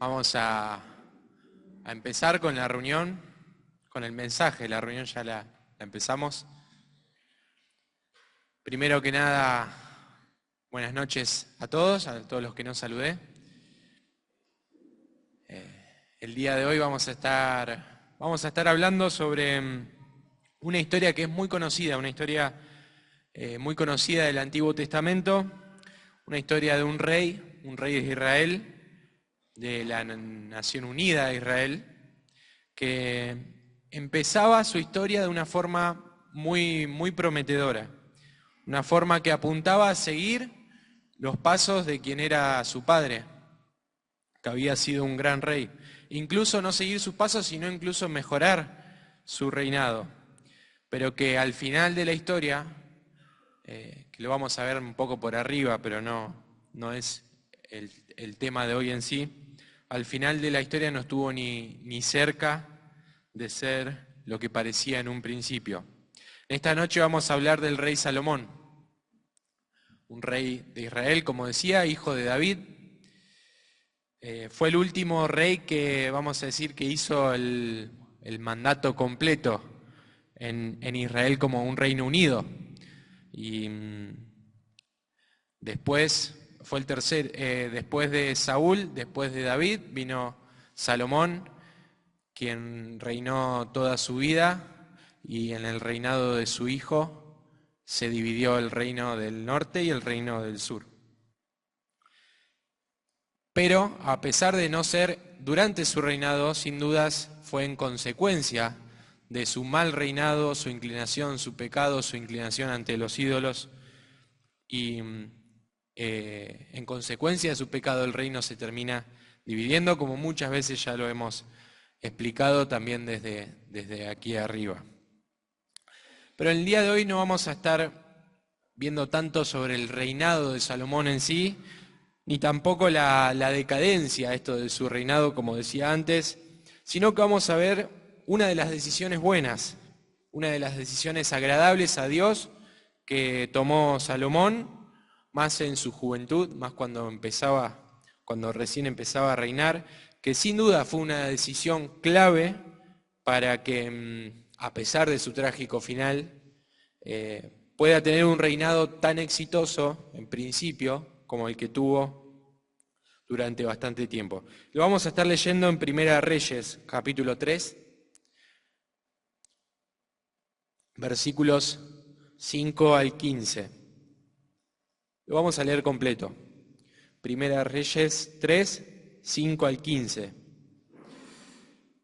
Vamos a empezar con la reunión, con el mensaje. La reunión ya la empezamos. Primero que nada, buenas noches a todos los que no saludé. El día de hoy vamos a estar hablando sobre una historia que es muy conocida, una historia muy conocida del Antiguo Testamento, una historia de un rey de Israel, de la Nación Unida de Israel, que empezaba su historia de una forma muy, muy prometedora, una forma que apuntaba a seguir los pasos de quien era su padre, que había sido un gran rey. Incluso no seguir sus pasos, sino incluso mejorar su reinado. Pero que al final de la historia, que lo vamos a ver un poco por arriba, pero no es el tema de hoy en sí, al final de la historia no estuvo ni cerca de ser lo que parecía en un principio. Esta noche vamos a hablar del rey Salomón, un rey de Israel, como decía, hijo de David. Fue el último rey que, vamos a decir, que hizo el mandato completo en Israel como un reino unido. Y después fue el tercer, después de Saúl, después de David, vino Salomón, quien reinó toda su vida, y en el reinado de su hijo se dividió el reino del norte y el reino del sur. Pero a pesar de no ser durante su reinado, sin dudas fue en consecuencia de su mal reinado, su inclinación, su pecado, su inclinación ante los ídolos, y en consecuencia de su pecado el reino se termina dividiendo, como muchas veces ya lo hemos explicado también desde aquí arriba. Pero el día de hoy no vamos a estar viendo tanto sobre el reinado de Salomón en sí, ni tampoco la decadencia, esto de su reinado, como decía antes, sino que vamos a ver una de las decisiones buenas, una de las decisiones agradables a Dios que tomó Salomón, más en su juventud, más cuando recién empezaba a reinar, que sin duda fue una decisión clave para que, a pesar de su trágico final, pueda tener un reinado tan exitoso, en principio, como el que tuvo durante bastante tiempo. Lo vamos a estar leyendo en Primera Reyes, capítulo 3, versículos 5 al 15. Lo vamos a leer completo. Primera Reyes 3, 5 al 15.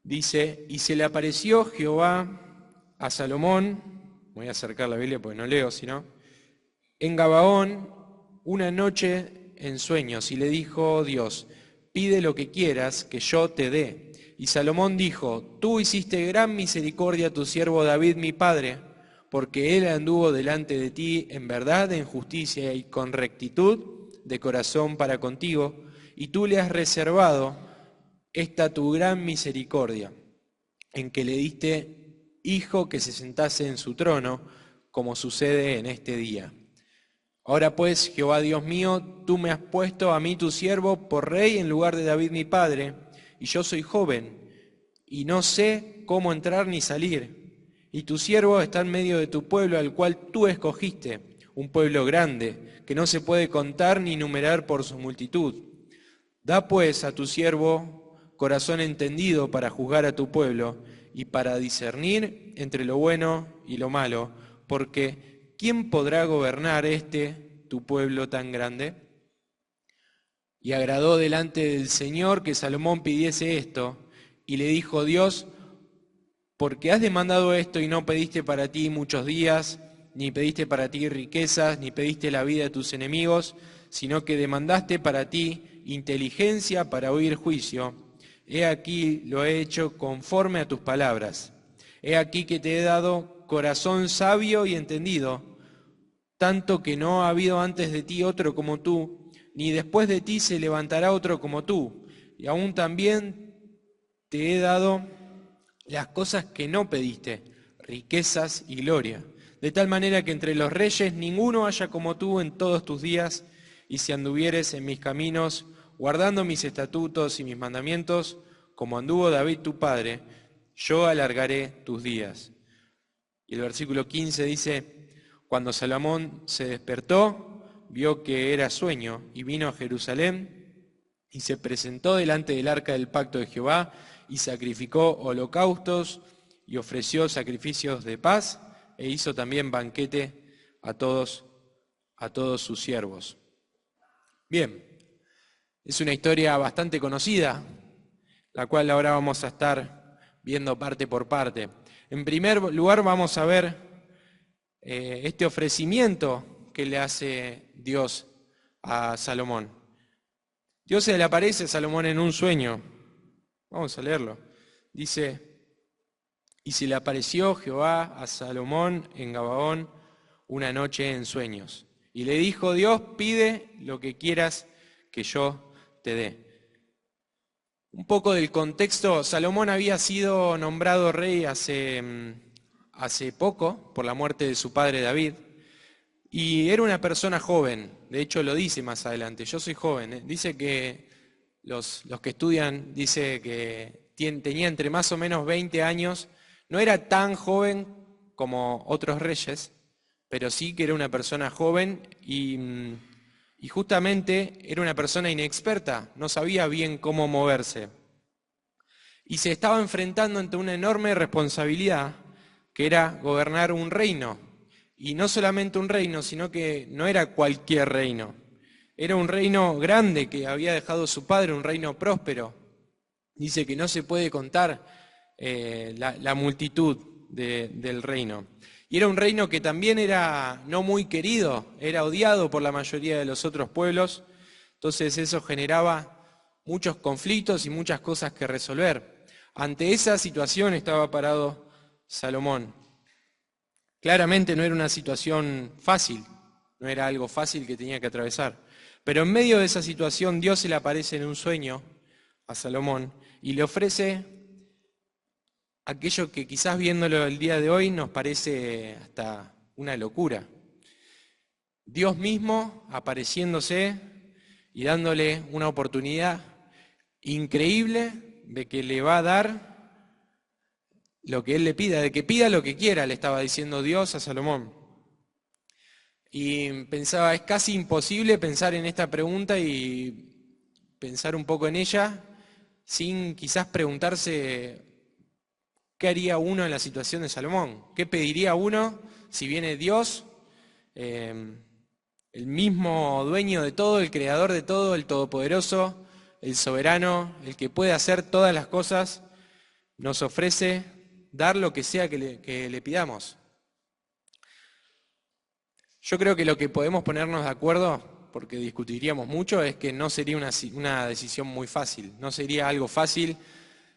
Dice: y se le apareció Jehová a Salomón, voy a acercar la Biblia porque no leo, sino, en Gabaón una noche en sueños, y le dijo Dios: pide lo que quieras que yo te dé. Y Salomón dijo: tú hiciste gran misericordia a tu siervo David mi padre, porque él anduvo delante de ti en verdad, en justicia y con rectitud de corazón para contigo, y tú le has reservado esta tu gran misericordia, en que le diste hijo que se sentase en su trono, como sucede en este día. Ahora pues, Jehová Dios mío, tú me has puesto a mí tu siervo por rey en lugar de David mi padre, y yo soy joven, y no sé cómo entrar ni salir. Y tu siervo está en medio de tu pueblo, al cual tú escogiste, un pueblo grande, que no se puede contar ni numerar por su multitud. Da pues a tu siervo corazón entendido para juzgar a tu pueblo, y para discernir entre lo bueno y lo malo, porque ¿quién podrá gobernar tu pueblo tan grande? Y agradó delante del Señor que Salomón pidiese esto, y le dijo Dios: porque has demandado esto y no pediste para ti muchos días, ni pediste para ti riquezas, ni pediste la vida de tus enemigos, sino que demandaste para ti inteligencia para oír juicio. He aquí lo he hecho conforme a tus palabras. He aquí que te he dado corazón sabio y entendido, tanto que no ha habido antes de ti otro como tú, ni después de ti se levantará otro como tú. Y aún también te he dado las cosas que no pediste, riquezas y gloria, de tal manera que entre los reyes ninguno haya como tú en todos tus días, y si anduvieres en mis caminos, guardando mis estatutos y mis mandamientos, como anduvo David tu padre, yo alargaré tus días. Y el versículo 15 dice, cuando Salomón se despertó, vio que era sueño, y vino a Jerusalén, y se presentó delante del arca del pacto de Jehová, y sacrificó holocaustos, y ofreció sacrificios de paz, e hizo también banquete a todos sus siervos. Bien, es una historia bastante conocida, la cual ahora vamos a estar viendo parte por parte. En primer lugar vamos a ver este ofrecimiento que le hace Dios a Salomón. Dios se le aparece a Salomón en un sueño. Vamos a leerlo. Dice, y se le apareció Jehová a Salomón en Gabaón una noche en sueños. Y le dijo Dios, pide lo que quieras que yo te dé. Un poco del contexto, Salomón había sido nombrado rey hace poco por la muerte de su padre David. Y era una persona joven, de hecho lo dice más adelante, yo soy joven. Dice que los que estudian, dice que tenía entre más o menos 20 años, no era tan joven como otros reyes, pero sí que era una persona joven y justamente era una persona inexperta, no sabía bien cómo moverse. Y se estaba enfrentando ante una enorme responsabilidad, que era gobernar un reino. Y no solamente un reino, sino que no era cualquier reino. Era un reino grande que había dejado su padre, un reino próspero. Dice que no se puede contar la multitud del reino. Y era un reino que también era no muy querido, era odiado por la mayoría de los otros pueblos. Entonces eso generaba muchos conflictos y muchas cosas que resolver. Ante esa situación estaba parado Salomón. Claramente no era una situación fácil, no era algo fácil que tenía que atravesar. Pero en medio de esa situación Dios se le aparece en un sueño a Salomón y le ofrece aquello que quizás viéndolo el día de hoy nos parece hasta una locura. Dios mismo apareciéndose y dándole una oportunidad increíble de que le va a dar lo que él le pida, de que pida lo que quiera, le estaba diciendo Dios a Salomón. Y pensaba, es casi imposible pensar en esta pregunta y pensar un poco en ella sin quizás preguntarse qué haría uno en la situación de Salomón, qué pediría uno si viene Dios, el mismo dueño de todo, el creador de todo, el todopoderoso, el soberano, el que puede hacer todas las cosas, nos ofrece dar lo que sea que le pidamos. Yo creo que lo que podemos ponernos de acuerdo, porque discutiríamos mucho, es que no sería una decisión muy fácil. No sería algo fácil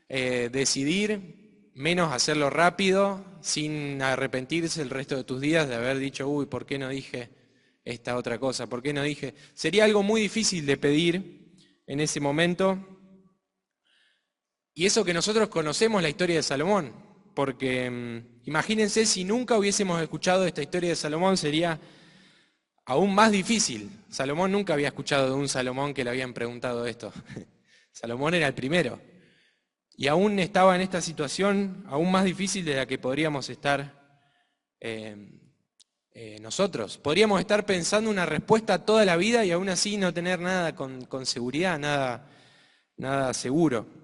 decidir, menos hacerlo rápido, sin arrepentirse el resto de tus días de haber dicho, uy, ¿por qué no dije esta otra cosa? ¿Por qué no dije? Sería algo muy difícil de pedir en ese momento. Y eso que nosotros conocemos la historia de Salomón. Porque imagínense si nunca hubiésemos escuchado esta historia de Salomón, sería aún más difícil. Salomón nunca había escuchado de un Salomón que le habían preguntado esto. Salomón era el primero. Y aún estaba en esta situación aún más difícil de la que podríamos estar nosotros. Podríamos estar pensando una respuesta toda la vida y aún así no tener nada con seguridad, nada seguro.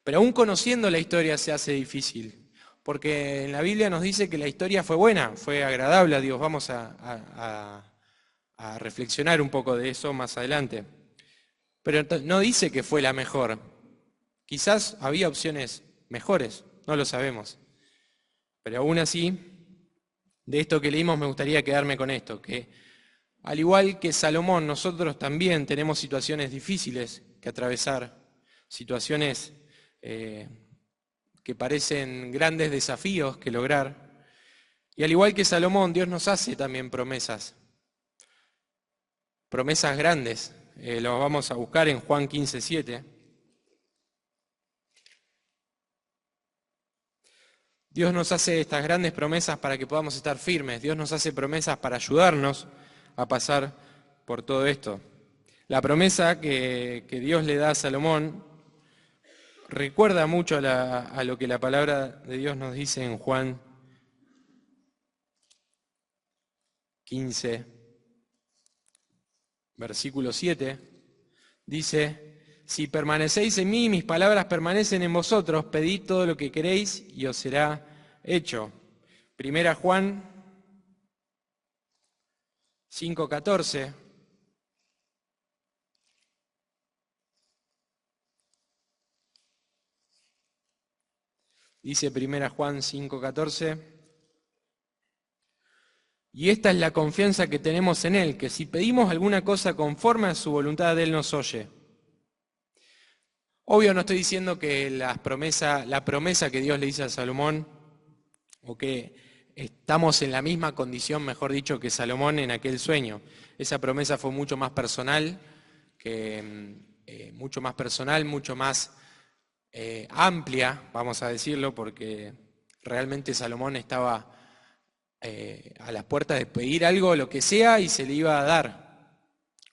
Pero aún conociendo la historia se hace difícil, porque en la Biblia nos dice que la historia fue buena, fue agradable a Dios. Vamos a reflexionar un poco de eso más adelante. Pero no dice que fue la mejor. Quizás había opciones mejores, no lo sabemos. Pero aún así, de esto que leímos me gustaría quedarme con esto, que al igual que Salomón, nosotros también tenemos situaciones difíciles que atravesar, situaciones que parecen grandes desafíos que lograr. Y al igual que Salomón, Dios nos hace también promesas grandes. Los vamos a buscar en Juan 15:7. Dios nos hace estas grandes promesas para que podamos estar firmes. Dios nos hace promesas para ayudarnos a pasar por todo esto. La promesa que Dios le da a Salomón recuerda mucho a lo que la palabra de Dios nos dice en Juan 15, versículo 7. Dice: si permanecéis en mí, mis palabras permanecen en vosotros, pedid todo lo que queréis y os será hecho. Primera Juan 5:14. Dice Primera Juan 5:14: y esta es la confianza que tenemos en Él, que si pedimos alguna cosa conforme a su voluntad, Él nos oye. Obvio, no estoy diciendo que la promesa que Dios le dice a Salomón, o que estamos en la misma condición, mejor dicho, que Salomón en aquel sueño. Esa promesa fue mucho más personal, mucho más amplia, vamos a decirlo, porque realmente Salomón estaba a las puertas de pedir algo, lo que sea, y se le iba a dar.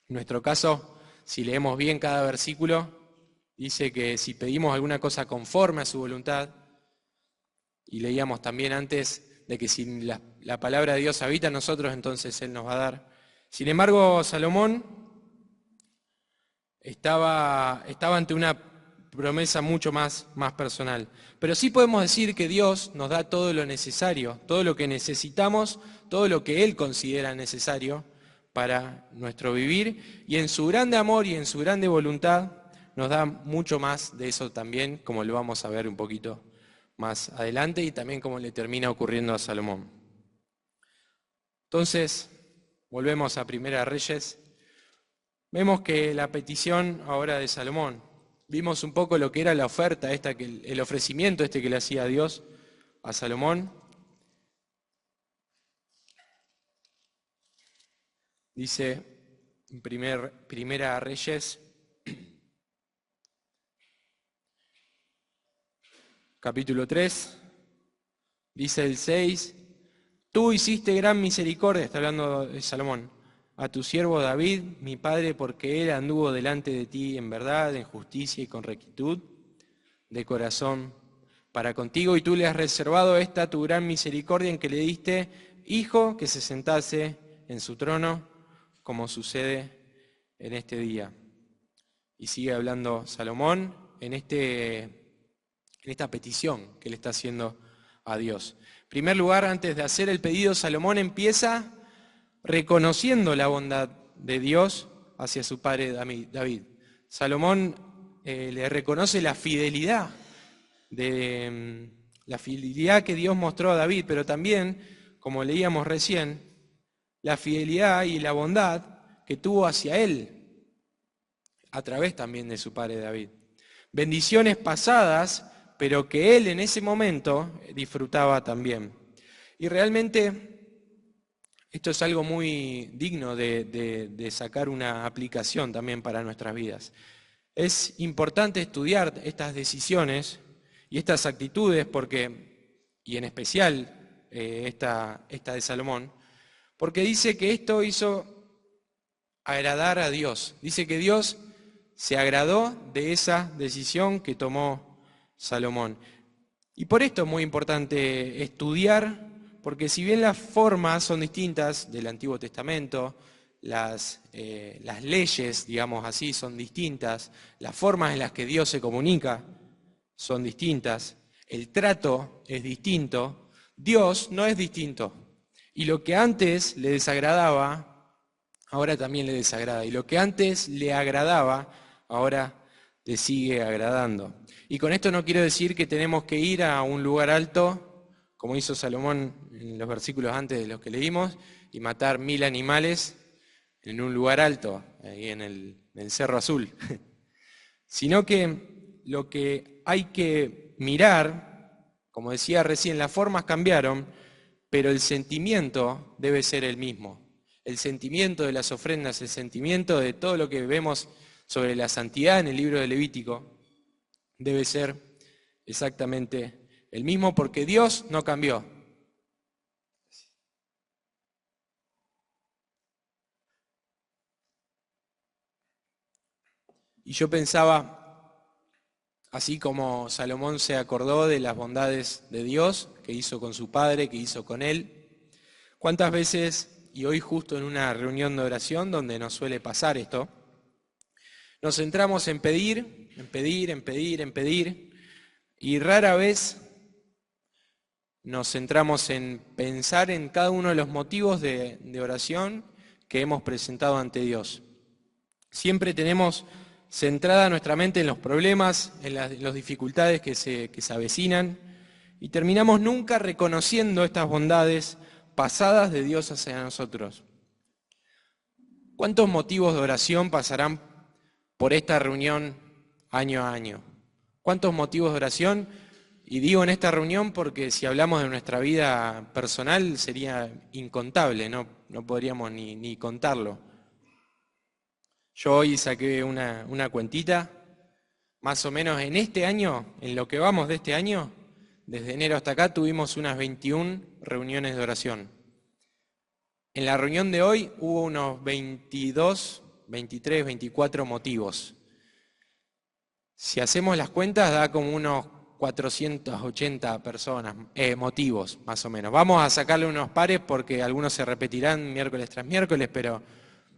En nuestro caso, si leemos bien cada versículo, dice que si pedimos alguna cosa conforme a su voluntad, y leíamos también antes de que si la palabra de Dios habita en nosotros, entonces Él nos va a dar. Sin embargo, Salomón estaba ante una promesa mucho más personal. Pero sí podemos decir que Dios nos da todo lo necesario, todo lo que necesitamos, todo lo que Él considera necesario para nuestro vivir, y en su grande amor y en su grande voluntad nos da mucho más de eso también, como lo vamos a ver un poquito más adelante, y también como le termina ocurriendo a Salomón. Entonces, volvemos a Primera Reyes. Vemos que la petición ahora de Salomón, vimos un poco lo que era la oferta el ofrecimiento que le hacía a Dios a Salomón. Dice en Primera Reyes, capítulo 3, dice el 6, tú hiciste gran misericordia, está hablando de Salomón, a tu siervo David, mi padre, porque él anduvo delante de ti en verdad, en justicia y con rectitud de corazón para contigo, y tú le has reservado esta tu gran misericordia en que le diste hijo que se sentase en su trono, como sucede en este día. Y sigue hablando Salomón en esta petición que le está haciendo a Dios. En primer lugar, antes de hacer el pedido, Salomón empieza reconociendo la bondad de Dios hacia su padre David. Salomón le reconoce la fidelidad que Dios mostró a David, pero también, como leíamos recién, la fidelidad y la bondad que tuvo hacia él, a través también de su padre David. Bendiciones pasadas, pero que él en ese momento disfrutaba también. Y realmente esto es algo muy digno de sacar una aplicación también para nuestras vidas. Es importante estudiar estas decisiones y estas actitudes y en especial esta de Salomón, porque dice que esto hizo agradar a Dios. Dice que Dios se agradó de esa decisión que tomó Salomón. Y por esto es muy importante estudiar, porque si bien las formas son distintas del Antiguo Testamento, las leyes, digamos así, son distintas, las formas en las que Dios se comunica son distintas, el trato es distinto, Dios no es distinto. Y lo que antes le desagradaba, ahora también le desagrada. Y lo que antes le agradaba, ahora le sigue agradando. Y con esto no quiero decir que tenemos que ir a un lugar alto, como hizo Salomón en los versículos antes de los que leímos, y matar 1000 animales en un lugar alto, ahí en el Cerro Azul. Sino que lo que hay que mirar, como decía recién, las formas cambiaron, pero el sentimiento debe ser el mismo. El sentimiento de las ofrendas, el sentimiento de todo lo que vemos sobre la santidad en el libro de Levítico, debe ser exactamente el mismo, porque Dios no cambió. Y yo pensaba, así como Salomón se acordó de las bondades de Dios que hizo con su padre, que hizo con él, ¿cuántas veces, y hoy justo en una reunión de oración donde nos suele pasar esto, nos centramos en pedir, en pedir, en pedir, en pedir, y rara vez nos centramos en pensar en cada uno de los motivos de oración que hemos presentado ante Dios? Siempre tenemos centrada nuestra mente en los problemas, en las dificultades que se avecinan, y terminamos nunca reconociendo estas bondades pasadas de Dios hacia nosotros. ¿Cuántos motivos de oración pasarán por esta reunión año a año? ¿Cuántos motivos de oración? Y digo en esta reunión porque si hablamos de nuestra vida personal sería incontable, no podríamos ni contarlo. Yo hoy saqué una cuentita, más o menos en este año, en lo que vamos de este año, desde enero hasta acá tuvimos unas 21 reuniones de oración. En la reunión de hoy hubo unos 22, 23, 24 motivos. Si hacemos las cuentas da como unos 480 personas, motivos más o menos. Vamos a sacarle unos pares porque algunos se repetirán miércoles tras miércoles, pero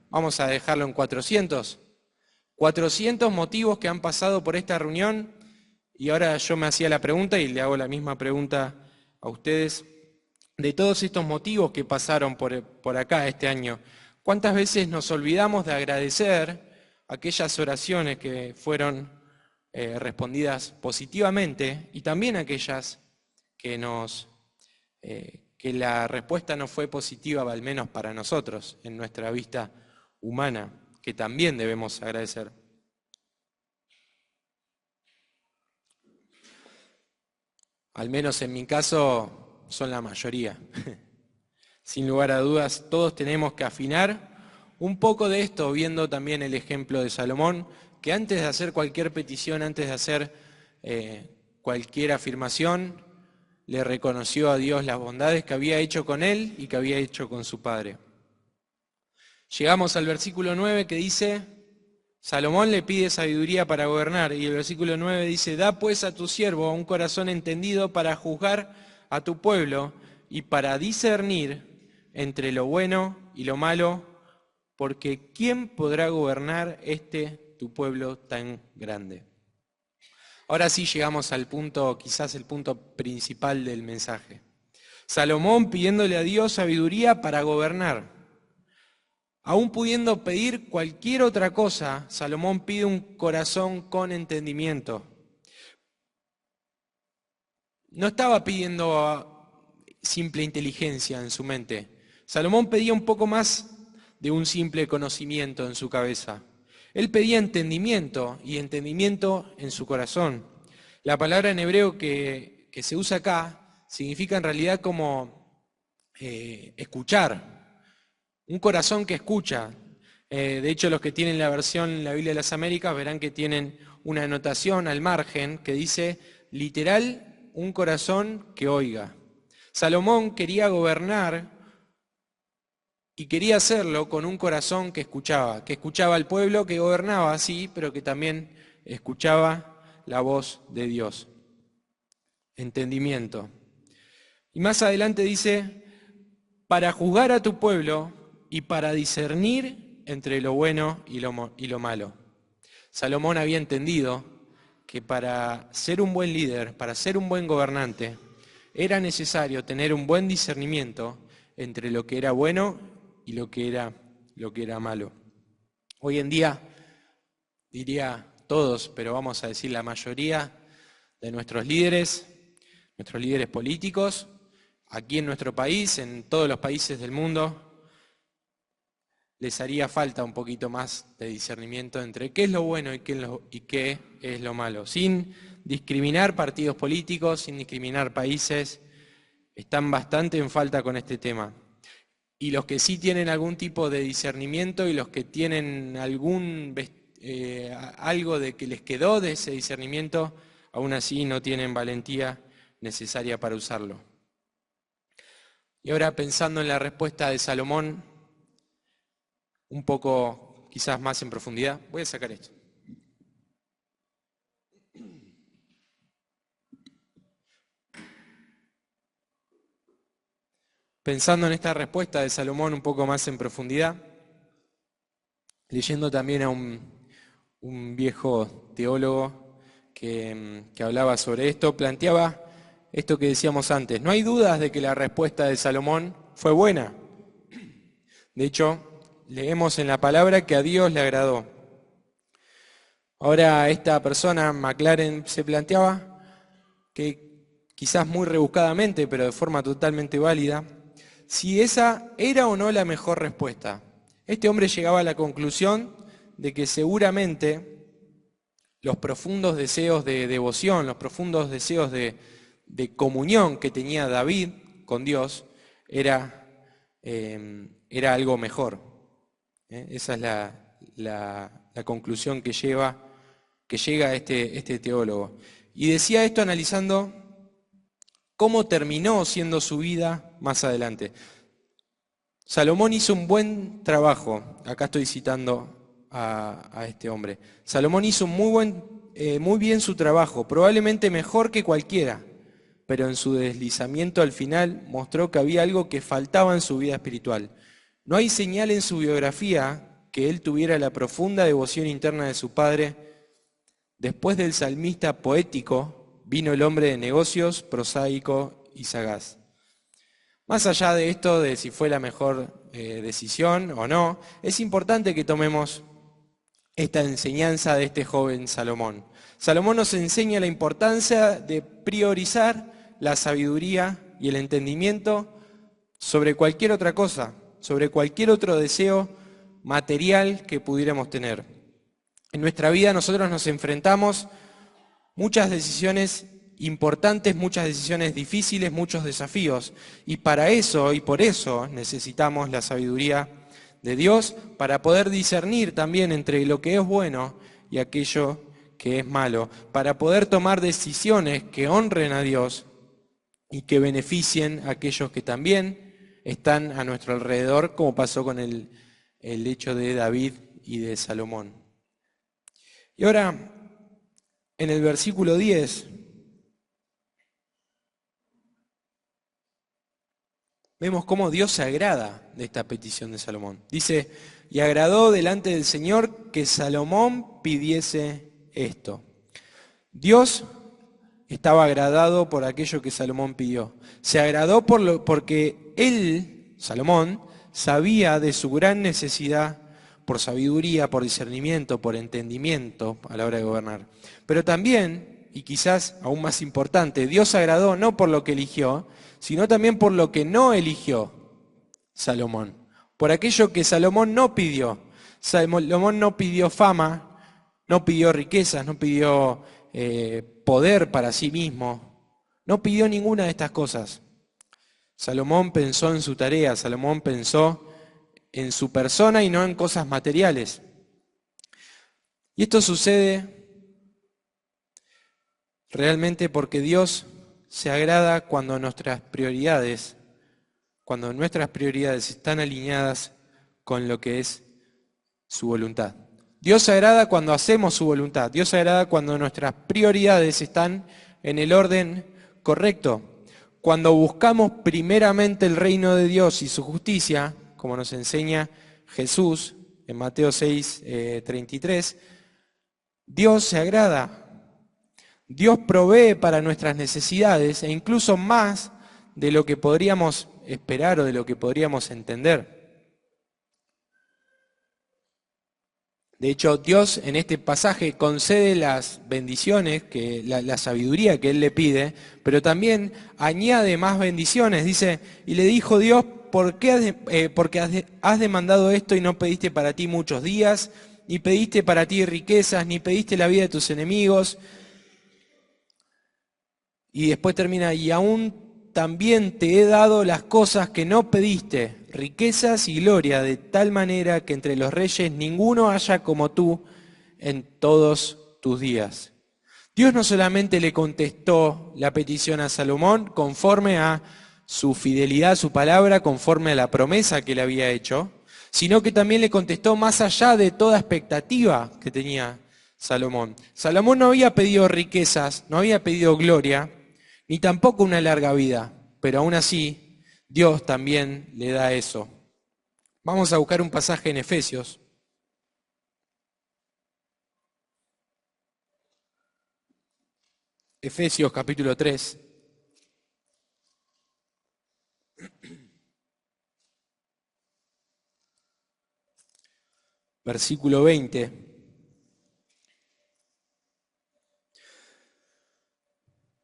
vamos a dejarlo en 400. 400 motivos que han pasado por esta reunión, y ahora yo me hacía la pregunta y le hago la misma pregunta a ustedes. De todos estos motivos que pasaron por acá este año, ¿cuántas veces nos olvidamos de agradecer aquellas oraciones que fueron respondidas positivamente y también aquellas que que la respuesta no fue positiva, al menos para nosotros, en nuestra vista humana, que también debemos agradecer? Al menos en mi caso son la mayoría. Sin lugar a dudas, todos tenemos que afinar un poco de esto, viendo también el ejemplo de Salomón, que antes de hacer cualquier petición, antes de hacer cualquier afirmación, le reconoció a Dios las bondades que había hecho con él y que había hecho con su padre. Llegamos al versículo 9 que dice, Salomón le pide sabiduría para gobernar, y el versículo 9 dice, da pues a tu siervo un corazón entendido para juzgar a tu pueblo y para discernir entre lo bueno y lo malo, porque ¿quién podrá gobernar tu pueblo tan grande? Ahora sí llegamos al punto, quizás el punto principal del mensaje. Salomón pidiéndole a Dios sabiduría para gobernar. Aún pudiendo pedir cualquier otra cosa, Salomón pide un corazón con entendimiento. No estaba pidiendo simple inteligencia en su mente. Salomón pedía un poco más de un simple conocimiento en su cabeza. Él pedía entendimiento y entendimiento en su corazón. La palabra en hebreo que se usa acá significa en realidad como escuchar. Un corazón que escucha. De hecho, los que tienen la versión La Biblia de las Américas verán que tienen una anotación al margen que dice, literal, un corazón que oiga. Salomón quería gobernar y quería hacerlo con un corazón que escuchaba al pueblo, que gobernaba, sí, pero que también escuchaba la voz de Dios. Entendimiento. Y más adelante dice, para juzgar a tu pueblo y para discernir entre lo bueno y lo malo. Salomón había entendido que para ser un buen líder, para ser un buen gobernante, era necesario tener un buen discernimiento entre lo que era bueno y lo que era malo. Hoy en día, diría todos, pero vamos a decir la mayoría de nuestros líderes políticos, aquí en nuestro país, en todos los países del mundo, les haría falta un poquito más de discernimiento entre qué es lo bueno y qué es lo malo. Sin discriminar partidos políticos, sin discriminar países, están bastante en falta con este tema. Y los que sí tienen algún tipo de discernimiento y los que tienen algo de que les quedó de ese discernimiento, aún así no tienen valentía necesaria para usarlo. Y ahora pensando en la respuesta de Salomón, un poco quizás más en profundidad, voy a sacar esto. pensando en esta respuesta de Salomón un poco más en profundidad, leyendo también a un viejo teólogo que hablaba sobre esto, planteaba esto que decíamos antes. No hay dudas de que la respuesta de Salomón fue buena. De hecho, leemos en la palabra que a Dios le agradó. Ahora esta persona, McLaren, se planteaba que quizás muy rebuscadamente, pero de forma totalmente válida, si esa era o no la mejor respuesta. Este hombre llegaba a la conclusión de que seguramente los profundos deseos de devoción, los profundos deseos de comunión que tenía David con Dios, era algo mejor. Esa es la conclusión que llega este teólogo. Y decía esto analizando cómo terminó siendo su vida más adelante. Salomón hizo un buen trabajo, acá estoy citando a este hombre. Salomón hizo muy bien su trabajo, probablemente mejor que cualquiera, pero en su deslizamiento al final mostró que había algo que faltaba en su vida espiritual. No hay señal en su biografía que él tuviera la profunda devoción interna de su padre. Después del salmista poético, vino el hombre de negocios, prosaico y sagaz. Más allá de esto, de si fue la mejor decisión o no, es importante que tomemos esta enseñanza de este joven Salomón. Salomón nos enseña la importancia de priorizar la sabiduría y el entendimiento sobre cualquier otra cosa, sobre cualquier otro deseo material que pudiéramos tener. En nuestra vida nosotros nos enfrentamos muchas decisiones importantes, muchas decisiones difíciles, muchos desafíos. Y para eso y por eso necesitamos la sabiduría de Dios para poder discernir también entre lo que es bueno y aquello que es malo, para poder tomar decisiones que honren a Dios y que beneficien a aquellos que también están a nuestro alrededor, como pasó con el hecho de David y de Salomón. Y ahora, en el versículo 10, vemos cómo Dios se agrada de esta petición de Salomón. Dice, y agradó delante del Señor que Salomón pidiese esto. Dios estaba agradado por aquello que Salomón pidió. Se agradó porque él, Salomón, sabía de su gran necesidad por sabiduría, por discernimiento, por entendimiento a la hora de gobernar. Pero también, y quizás aún más importante, Dios se agradó no por lo que eligió, sino también por lo que no eligió Salomón. Por aquello que Salomón no pidió. Salomón no pidió fama, no pidió riquezas, no pidió poder para sí mismo, no pidió ninguna de estas cosas. Salomón pensó en su tarea, Salomón pensó en su persona y no en cosas materiales. Y esto sucede realmente porque Dios se agrada cuando nuestras prioridades están alineadas con lo que es su voluntad. Dios se agrada cuando hacemos su voluntad. Dios se agrada cuando nuestras prioridades están en el orden correcto. Cuando buscamos primeramente el reino de Dios y su justicia, como nos enseña Jesús en Mateo 6:33, Dios se agrada. Dios provee para nuestras necesidades e incluso más de lo que podríamos esperar o de lo que podríamos entender. De hecho, Dios en este pasaje concede las bendiciones, la sabiduría que Él le pide, pero también añade más bendiciones. Dice, y le dijo Dios, porque has demandado esto y no pediste para ti muchos días, ni pediste para ti riquezas, ni pediste la vida de tus enemigos. Y después termina, y aún también te he dado las cosas que no pediste, riquezas y gloria, de tal manera que entre los reyes ninguno haya como tú en todos tus días. Dios no solamente le contestó la petición a Salomón conforme a su fidelidad a su palabra, conforme a la promesa que le había hecho, sino que también le contestó más allá de toda expectativa que tenía Salomón. Salomón no había pedido riquezas, no había pedido gloria, ni tampoco una larga vida, pero aún así Dios también le da eso. Vamos a buscar un pasaje en Efesios. Efesios capítulo 3. Versículo 20.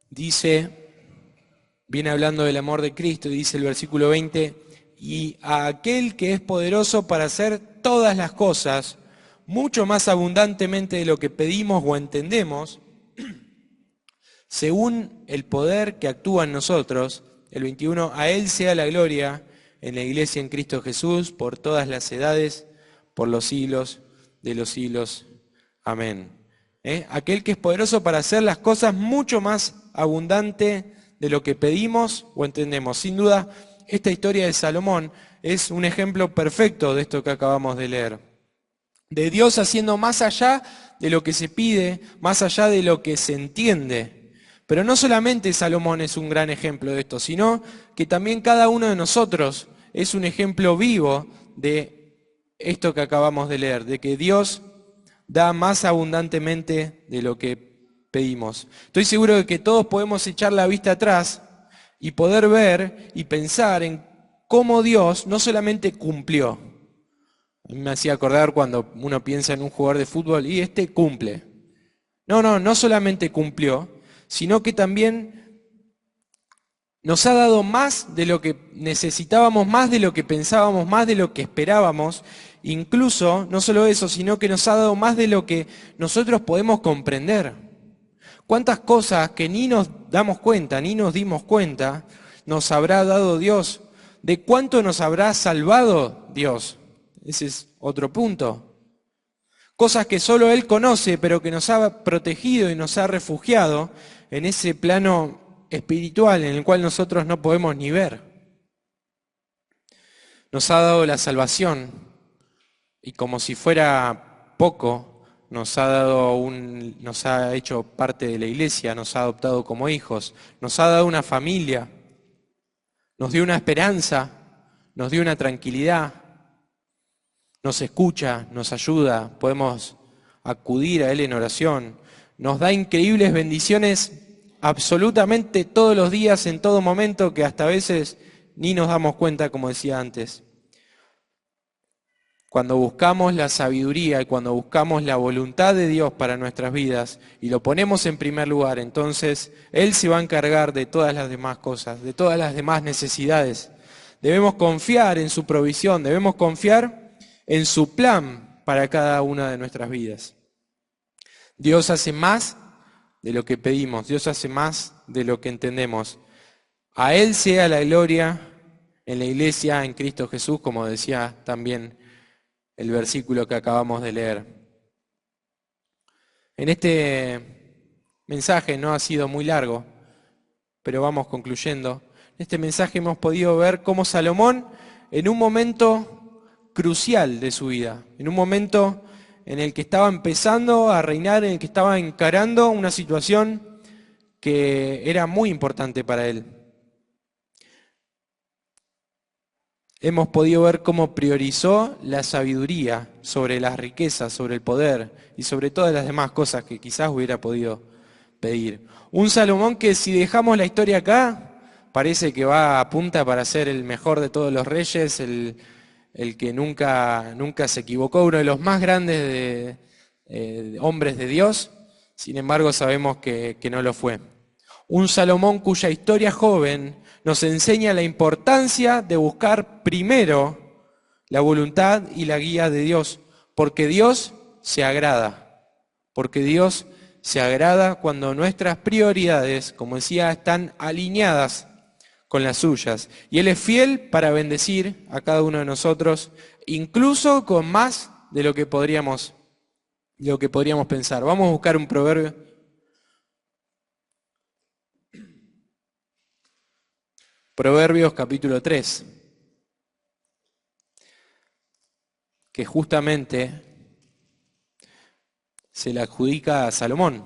Dice, viene hablando del amor de Cristo, y dice el versículo 20, y a aquel que es poderoso para hacer todas las cosas, mucho más abundantemente de lo que pedimos o entendemos, según el poder que actúa en nosotros, el 21, a Él sea la gloria en la iglesia en Cristo Jesús, por todas las edades, por los siglos de los siglos. Amén. Aquel que es poderoso para hacer las cosas mucho más abundante de lo que pedimos o entendemos. Sin duda, esta historia de Salomón es un ejemplo perfecto de esto que acabamos de leer. De Dios haciendo más allá de lo que se pide, más allá de lo que se entiende. Pero no solamente Salomón es un gran ejemplo de esto, sino que también cada uno de nosotros es un ejemplo vivo de esto que acabamos de leer, de que Dios da más abundantemente de lo que pedimos. Estoy seguro de que todos podemos echar la vista atrás y poder ver y pensar en cómo Dios no solamente cumplió. A mí me hacía acordar cuando uno piensa en un jugador de fútbol y este cumple. No solamente cumplió, sino que también nos ha dado más de lo que necesitábamos, más de lo que pensábamos, más de lo que esperábamos. Incluso, no solo eso, sino que nos ha dado más de lo que nosotros podemos comprender. ¿Cuántas cosas que ni nos damos cuenta, ni nos dimos cuenta, nos habrá dado Dios? ¿De cuánto nos habrá salvado Dios? Ese es otro punto. Cosas que solo Él conoce, pero que nos ha protegido y nos ha refugiado en ese plano espiritual en el cual nosotros no podemos ni ver. Nos ha dado la salvación y como si fuera poco, nos ha hecho parte de la iglesia, nos ha adoptado como hijos, nos ha dado una familia, nos dio una esperanza, nos dio una tranquilidad. Nos escucha, nos ayuda, podemos acudir a Él en oración. Nos da increíbles bendiciones absolutamente todos los días, en todo momento, que hasta a veces ni nos damos cuenta, como decía antes. Cuando buscamos la sabiduría y cuando buscamos la voluntad de Dios para nuestras vidas y lo ponemos en primer lugar, entonces Él se va a encargar de todas las demás cosas, de todas las demás necesidades. Debemos confiar en su provisión, debemos confiar en su plan para cada una de nuestras vidas. Dios hace más de lo que pedimos, Dios hace más de lo que entendemos. A Él sea la gloria en la iglesia, en Cristo Jesús, como decía también el versículo que acabamos de leer. En este mensaje no ha sido muy largo, pero vamos concluyendo. En este mensaje hemos podido ver cómo Salomón, en un momento crucial de su vida, en un momento en el que estaba empezando a reinar, en el que estaba encarando una situación que era muy importante para él. Hemos podido ver cómo priorizó la sabiduría sobre las riquezas, sobre el poder y sobre todas las demás cosas que quizás hubiera podido pedir. Un Salomón que, si dejamos la historia acá, parece que va a punta para ser el mejor de todos los reyes, el que nunca se equivocó, uno de los más grandes hombres de Dios. Sin embargo, sabemos que no lo fue. Un Salomón cuya historia joven nos enseña la importancia de buscar primero la voluntad y la guía de Dios, porque Dios se agrada, cuando nuestras prioridades, como decía, están alineadas con las suyas. Y Él es fiel para bendecir a cada uno de nosotros, incluso con más de lo que podríamos pensar. Vamos a buscar un proverbio. Proverbios capítulo 3, que justamente se le adjudica a Salomón.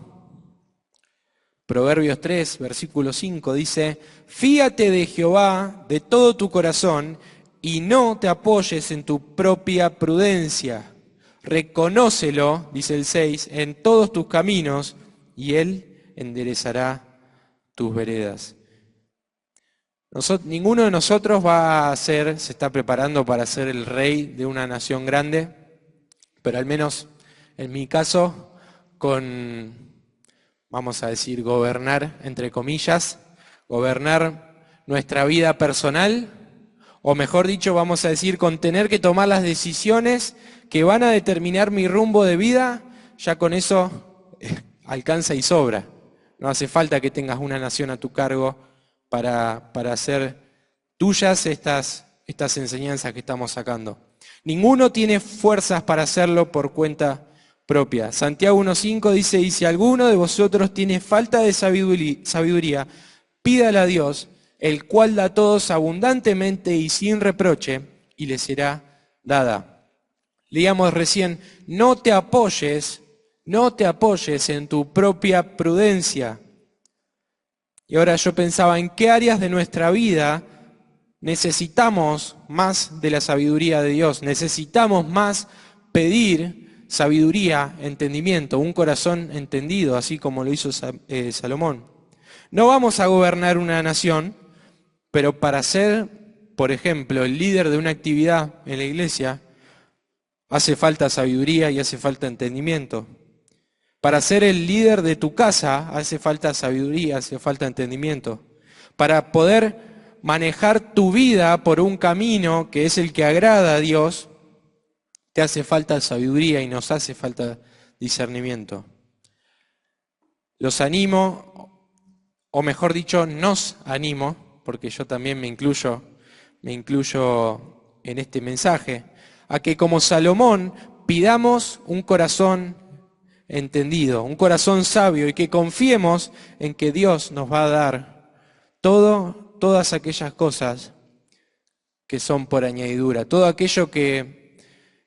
Proverbios 3, versículo 5 dice, fíate de Jehová de todo tu corazón y no te apoyes en tu propia prudencia. Reconócelo, dice el 6, en todos tus caminos y Él enderezará tus veredas. Ninguno de nosotros se está preparando para ser el rey de una nación grande, pero al menos en mi caso, vamos a decir, gobernar, entre comillas, gobernar nuestra vida personal, o mejor dicho, vamos a decir, con tener que tomar las decisiones que van a determinar mi rumbo de vida, ya con eso alcanza y sobra. No hace falta que tengas una nación a tu cargo para hacer tuyas estas enseñanzas que estamos sacando. Ninguno tiene fuerzas para hacerlo por cuenta propia. Santiago 1.5 dice, y si alguno de vosotros tiene falta de sabiduría, pídala a Dios, el cual da a todos abundantemente y sin reproche, y le será dada. Leíamos recién, no te apoyes en tu propia prudencia. Y ahora yo pensaba, ¿en qué áreas de nuestra vida necesitamos más de la sabiduría de Dios? Necesitamos más pedir sabiduría, entendimiento, un corazón entendido, así como lo hizo Salomón. No vamos a gobernar una nación, pero para ser, por ejemplo, el líder de una actividad en la iglesia, hace falta sabiduría y hace falta entendimiento. Para ser el líder de tu casa hace falta sabiduría, hace falta entendimiento. Para poder manejar tu vida por un camino que es el que agrada a Dios, te hace falta sabiduría y nos hace falta discernimiento. Los animo, o mejor dicho, nos animo, porque yo también me incluyo en este mensaje, a que como Salomón pidamos un corazón entendido, un corazón sabio y que confiemos en que Dios nos va a dar todas aquellas cosas que son por añadidura, todo aquello que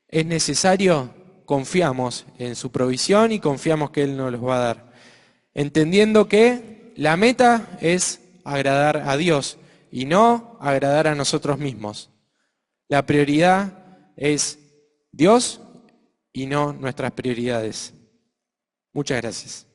es necesario, confiamos en su provisión y confiamos que Él nos los va a dar, entendiendo que la meta es agradar a Dios y no agradar a nosotros mismos. La prioridad es Dios y no nuestras prioridades. Muchas gracias.